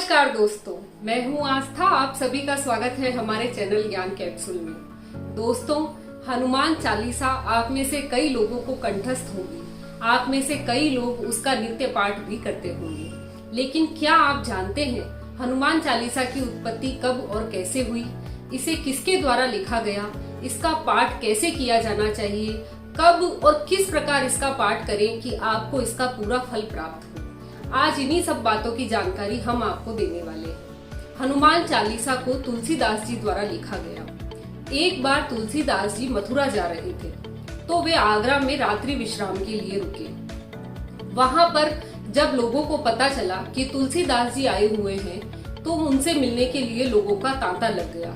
नमस्कार दोस्तों, मैं हूँ आस्था। आप सभी का स्वागत है हमारे चैनल ज्ञान कैप्सूल में। दोस्तों, हनुमान चालीसा आप में से कई लोगों को कंठस्थ होगी। आप में से कई लोग उसका नित्य पाठ भी करते होंगे। लेकिन क्या आप जानते हैं हनुमान चालीसा की उत्पत्ति कब और कैसे हुई? इसे किसके द्वारा लिखा गया? इसका पाठ कैसे किया जाना चाहिए? कब और किस प्रकार इसका पाठ करें कि आपको इसका पूरा फल प्राप्त हो? आज इन्हीं सब बातों की जानकारी हम आपको देने वाले हैं। हनुमान चालीसा को तुलसीदास जी द्वारा लिखा गया। एक बार तुलसीदास जी मथुरा जा रहे थे तो वे आगरा में रात्रि विश्राम के लिए रुके। वहां पर जब लोगों को पता चला कि तुलसीदास जी आए हुए हैं तो उनसे मिलने के लिए लोगों का तांता लग गया।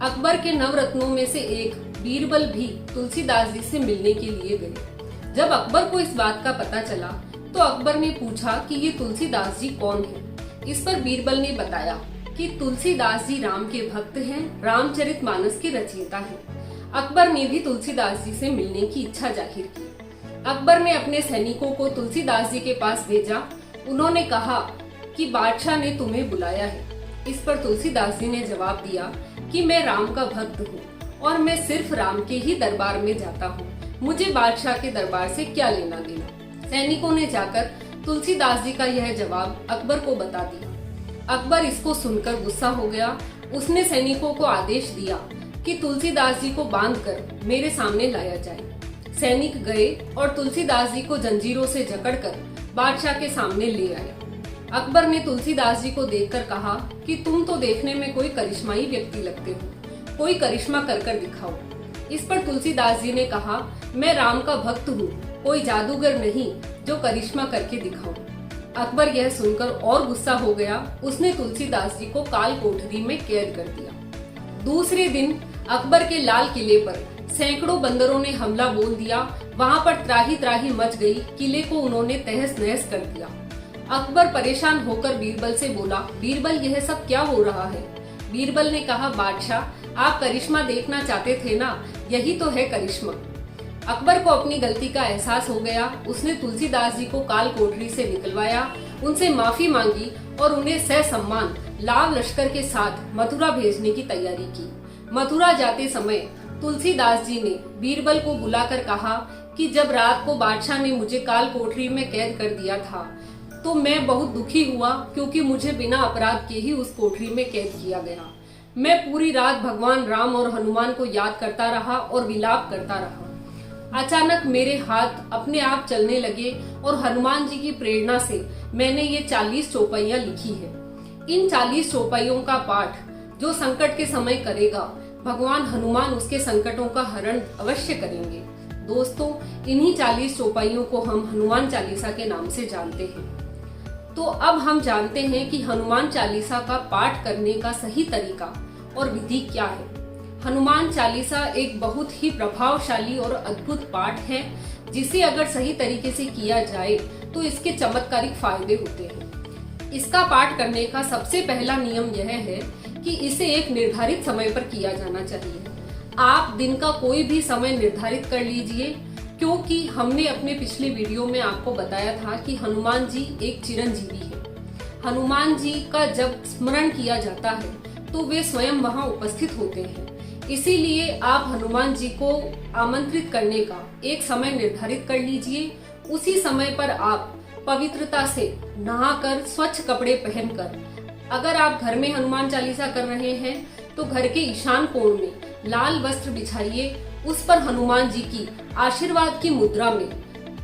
अकबर के नवरत्नों में से एक बीरबल भी तुलसीदास जी से मिलने के लिए गए। जब अकबर को इस बात का पता चला तो अकबर ने पूछा कि ये तुलसीदास जी कौन है। इस पर बीरबल ने बताया कि तुलसीदास जी राम के भक्त हैं, रामचरितमानस के रचयिता हैं। अकबर ने भी तुलसीदास जी से मिलने की इच्छा जाहिर की। अकबर ने अपने सैनिकों को तुलसीदास जी के पास भेजा। उन्होंने कहा कि बादशाह ने तुम्हें बुलाया है। इस पर तुलसीदास जी ने जवाब दिया कि मैं राम का भक्त हूँ और मैं सिर्फ राम के ही दरबार में जाता हूँ। मुझे बादशाह के दरबार से क्या लेना देना। सैनिकों ने जाकर तुलसीदास जी का यह जवाब अकबर को बता दिया। अकबर इसको सुनकर गुस्सा हो गया। उसने सैनिकों को आदेश दिया कि तुलसीदास जी को बांधकर मेरे सामने लाया जाए। सैनिक गए और तुलसीदास जी को जंजीरों से जकड़कर बादशाह के सामने ले आए। अकबर ने तुलसीदास जी को देखकर कहा कि तुम तो देखने में कोई करिश्माई व्यक्ति लगते हो, कोई करिश्मा कर दिखाओ। इस पर तुलसीदास जी ने कहा, मैं राम का भक्त हूँ, कोई जादूगर नहीं जो करिश्मा करके दिखाऊं। अकबर यह सुनकर और गुस्सा हो गया। उसने तुलसीदास जी को काल कोठरी में कैद कर दिया। दूसरे दिन अकबर के लाल किले पर सैकड़ों बंदरों ने हमला बोल दिया। वहां पर त्राही त्राही मच गई। किले को उन्होंने तहस नहस कर दिया। अकबर परेशान होकर बीरबल से बोला, बीरबल यह सब क्या हो रहा है? बीरबल ने कहा, बादशाह आप करिश्मा देखना चाहते थे ना, यही तो है करिश्मा। अकबर को अपनी गलती का एहसास हो गया। उसने तुलसीदास जी को काल कोठरी से निकलवाया, उनसे माफी मांगी और उन्हें ससम्मान लाल लश्कर के साथ मथुरा भेजने की तैयारी की। मथुरा जाते समय तुलसीदास जी ने बीरबल को बुलाकर कहा कि जब रात को बादशाह ने मुझे काल कोठरी में कैद कर दिया था तो मैं बहुत दुखी हुआ, क्योंकि मुझे बिना अपराध के ही उस कोठरी में कैद किया गया। मैं पूरी रात भगवान राम और हनुमान को याद करता रहा और विलाप करता रहा। अचानक मेरे हाथ अपने आप चलने लगे और हनुमान जी की प्रेरणा से मैंने ये 40 चौपाइयां लिखी है। इन 40 चौपाइयों का पाठ जो संकट के समय करेगा, भगवान हनुमान उसके संकटों का हरण अवश्य करेंगे। दोस्तों, इन्हीं 40 चौपाइयों को हम हनुमान चालीसा के नाम से जानते हैं। तो अब हम जानते हैं कि हनुमान चालीसा का पाठ करने का सही तरीका और विधि क्या है। हनुमान चालीसा एक बहुत ही प्रभावशाली और अद्भुत पाठ है, जिसे अगर सही तरीके से किया जाए तो इसके चमत्कारिक फायदे होते हैं। इसका पाठ करने का सबसे पहला नियम यह है कि इसे एक निर्धारित समय पर किया जाना चाहिए। आप दिन का कोई भी समय निर्धारित कर लीजिए, क्योंकि हमने अपने पिछले वीडियो में आपको बताया था कि हनुमान जी एक चिरंजीवी है। हनुमान जी का जब स्मरण किया जाता है तो वे स्वयं वहां उपस्थित होते हैं। इसीलिए आप हनुमान जी को आमंत्रित करने का एक समय निर्धारित कर लीजिए। उसी समय पर आप पवित्रता से नहाकर स्वच्छ कपड़े पहनकर, अगर आप घर में हनुमान चालीसा कर रहे हैं तो घर के ईशान कोण में लाल वस्त्र बिछाइए। उस पर हनुमान जी की आशीर्वाद की मुद्रा में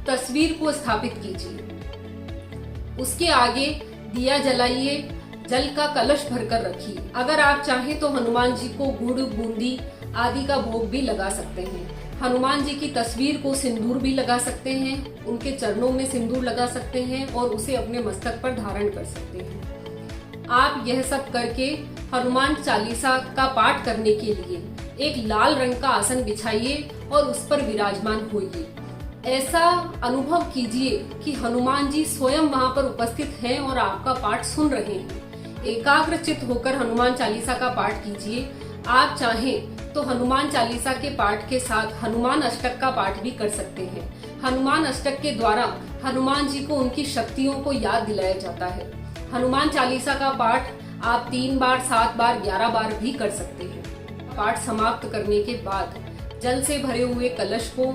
तस्वीर को स्थापित कीजिए। उसके आगे दिया जलाइए, जल का कलश भरकर रखिए। अगर आप चाहें तो हनुमान जी को गुड़, बूंदी आदि का भोग भी लगा सकते हैं। हनुमान जी की तस्वीर को सिंदूर भी लगा सकते हैं, उनके चरणों में सिंदूर लगा सकते हैं और उसे अपने मस्तक पर धारण कर सकते हैं। आप यह सब करके हनुमान चालीसा का पाठ करने के लिए एक लाल रंग का आसन बिछाइए और उस पर विराजमान होइए। ऐसा अनुभव कीजिए कि हनुमान जी स्वयं वहां पर उपस्थित हैं और आपका पाठ सुन रहे हैं। एकाग्रचित्त होकर हनुमान चालीसा का पाठ कीजिए। आप चाहें तो हनुमान चालीसा के पाठ के साथ हनुमान अष्टक का पाठ भी कर सकते हैं। हनुमान अष्टक के द्वारा हनुमान जी को उनकी शक्तियों को याद दिलाया जाता है। हनुमान चालीसा का पाठ आप 3 बार, 7 बार, 11 बार भी कर सकते हैं। पाठ समाप्त करने के बाद जल से भरे हुए कलश को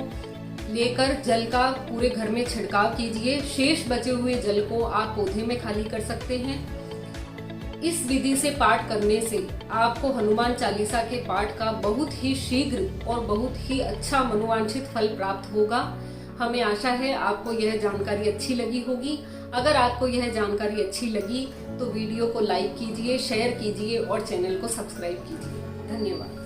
लेकर जल का पूरे घर में छिड़काव कीजिए। शेष बचे हुए जल को आप पौधे में खाली कर सकते हैं। इस विधि से पाठ करने से आपको हनुमान चालीसा के पाठ का बहुत ही शीघ्र और बहुत ही अच्छा मनोवांछित फल प्राप्त होगा। हमें आशा है आपको यह जानकारी अच्छी लगी होगी। अगर आपको यह जानकारी अच्छी लगी तो वीडियो को लाइक कीजिए, शेयर कीजिए और चैनल को सब्सक्राइब कीजिए। धन्यवाद।